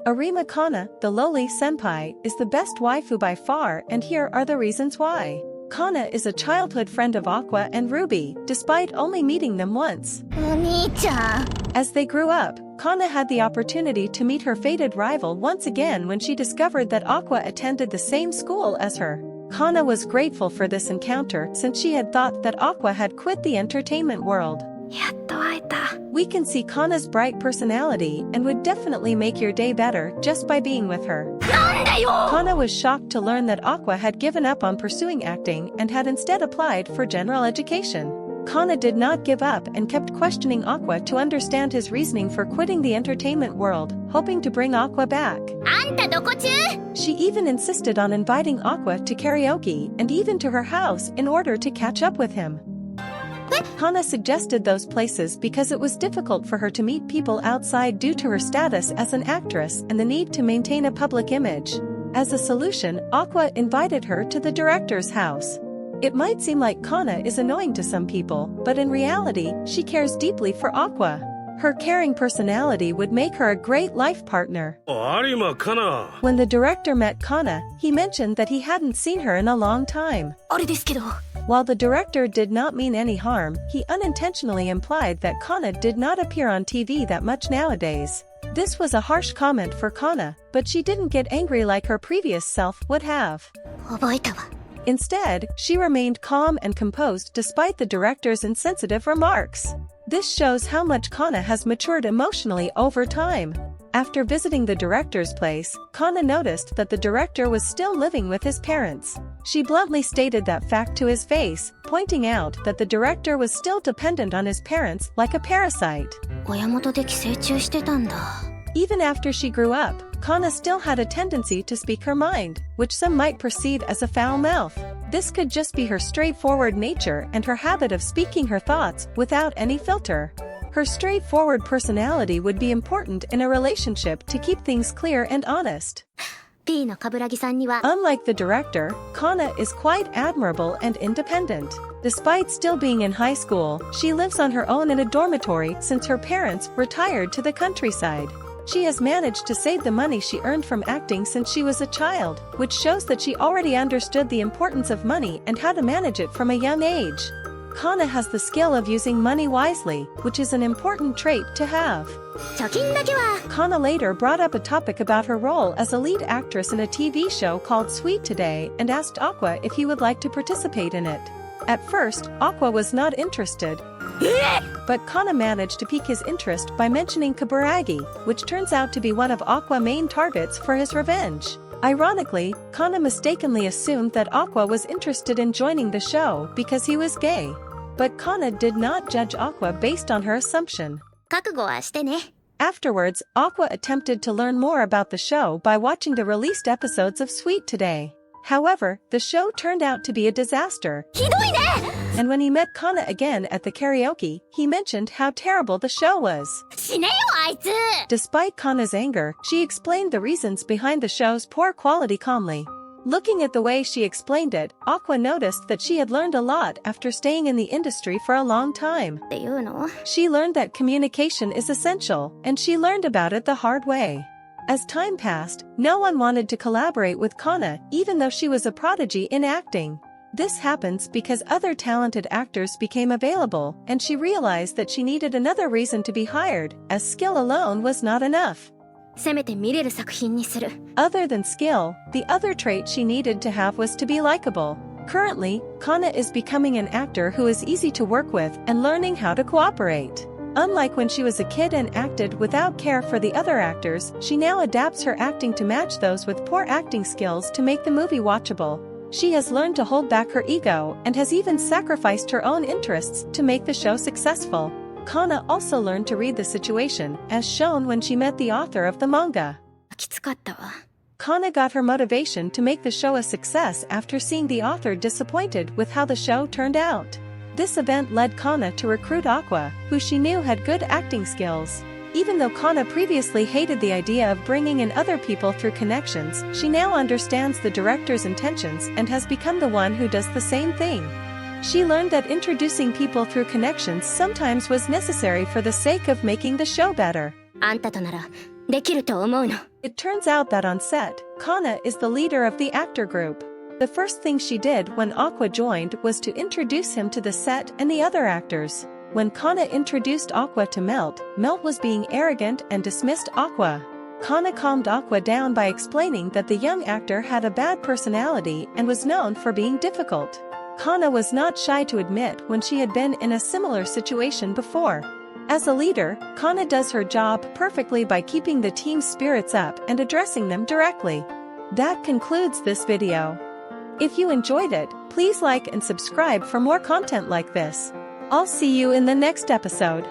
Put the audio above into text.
Arima Kana, the lowly senpai, is the best waifu by far, and here are the reasons why. Kana is a childhood friend of Aqua and Ruby, despite only meeting them once. As they grew up, Kana had the opportunity to meet her fated rival once again when she discovered that Aqua attended the same school as her. Kana was grateful for this encounter since she had thought that Aqua had quit the entertainment world. We can see Kana's bright personality and would definitely make your day better just by being with her. Kana was shocked to learn that Aqua had given up on pursuing acting and had instead applied for general education. Kana did not give up and kept questioning Aqua to understand his reasoning for quitting the entertainment world, hoping to bring Aqua back. She even insisted on inviting Aqua to karaoke and even to her house in order to catch up with him. Kana suggested those places because it was difficult for her to meet people outside due to her status as an actress and the need to maintain a public image. As a solution, Aqua invited her to the director's house. It might seem like Kana is annoying to some people, but in reality, she cares deeply for Aqua. Her caring personality would make her a great life partner. Arima Kana. When the director met Kana, he mentioned that he hadn't seen her in a long time. While the director did not mean any harm, he unintentionally implied that Kana did not appear on TV that much nowadays. This was a harsh comment for Kana, but she didn't get angry like her previous self would have. Instead, she remained calm and composed despite the director's insensitive remarks. This shows how much Kana has matured emotionally over time. After visiting the director's place, Kana noticed that the director was still living with his parents. She bluntly stated that fact to his face, pointing out that the director was still dependent on his parents like a parasite. Even after she grew up, Kana still had a tendency to speak her mind, which some might perceive as a foul mouth. This could just be her straightforward nature and her habit of speaking her thoughts without any filter. Her straightforward personality would be important in a relationship to keep things clear and honest. Unlike the director, Kana is quite admirable and independent. Despite still being in high school, she lives on her own in a dormitory since her parents retired to the countryside. She has managed to save the money she earned from acting since she was a child, which shows that she already understood the importance of money and how to manage it from a young age. Kana has the skill of using money wisely, which is an important trait to have. Kana later brought up a topic about her role as a lead actress in a TV show called Sweet Today and asked Aqua if he would like to participate in it. At first, Aqua was not interested, but Kana managed to pique his interest by mentioning Kaburagi, which turns out to be one of Aqua's main targets for his revenge. Ironically, Kana mistakenly assumed that Aqua was interested in joining the show because he was gay. But Kana did not judge Aqua based on her assumption. Afterwards, Aqua attempted to learn more about the show by watching the released episodes of Sweet Today. However, the show turned out to be a disaster. And when he met Kana again at the karaoke, he mentioned how terrible the show was. Despite Kana's anger, she explained the reasons behind the show's poor quality calmly. Looking at the way she explained it, Aqua noticed that she had learned a lot after staying in the industry for a long time. She learned that communication is essential, and she learned about it the hard way. As time passed, no one wanted to collaborate with Kana, even though she was a prodigy in acting. This happens because other talented actors became available, and she realized that she needed another reason to be hired, as skill alone was not enough. Other than skill, the other trait she needed to have was to be likable. Currently, Kana is becoming an actor who is easy to work with and learning how to cooperate. Unlike when she was a kid and acted without care for the other actors, she now adapts her acting to match those with poor acting skills to make the movie watchable. She has learned to hold back her ego and has even sacrificed her own interests to make the show successful. Kana also learned to read the situation, as shown when she met the author of the manga. Kana got her motivation to make the show a success after seeing the author disappointed with how the show turned out. This event led Kana to recruit Aqua, who she knew had good acting skills. Even though Kana previously hated the idea of bringing in other people through connections, she now understands the director's intentions and has become the one who does the same thing. She learned that introducing people through connections sometimes was necessary for the sake of making the show better. It turns out that on set, Kana is the leader of the actor group. The first thing she did when Aqua joined was to introduce him to the set and the other actors. When Kana introduced Aqua to Melt, Melt was being arrogant and dismissed Aqua. Kana calmed Aqua down by explaining that the young actor had a bad personality and was known for being difficult. Kana was not shy to admit when she had been in a similar situation before. As a leader, Kana does her job perfectly by keeping the team's spirits up and addressing them directly. That concludes this video. If you enjoyed it, please like and subscribe for more content like this. I'll see you in the next episode.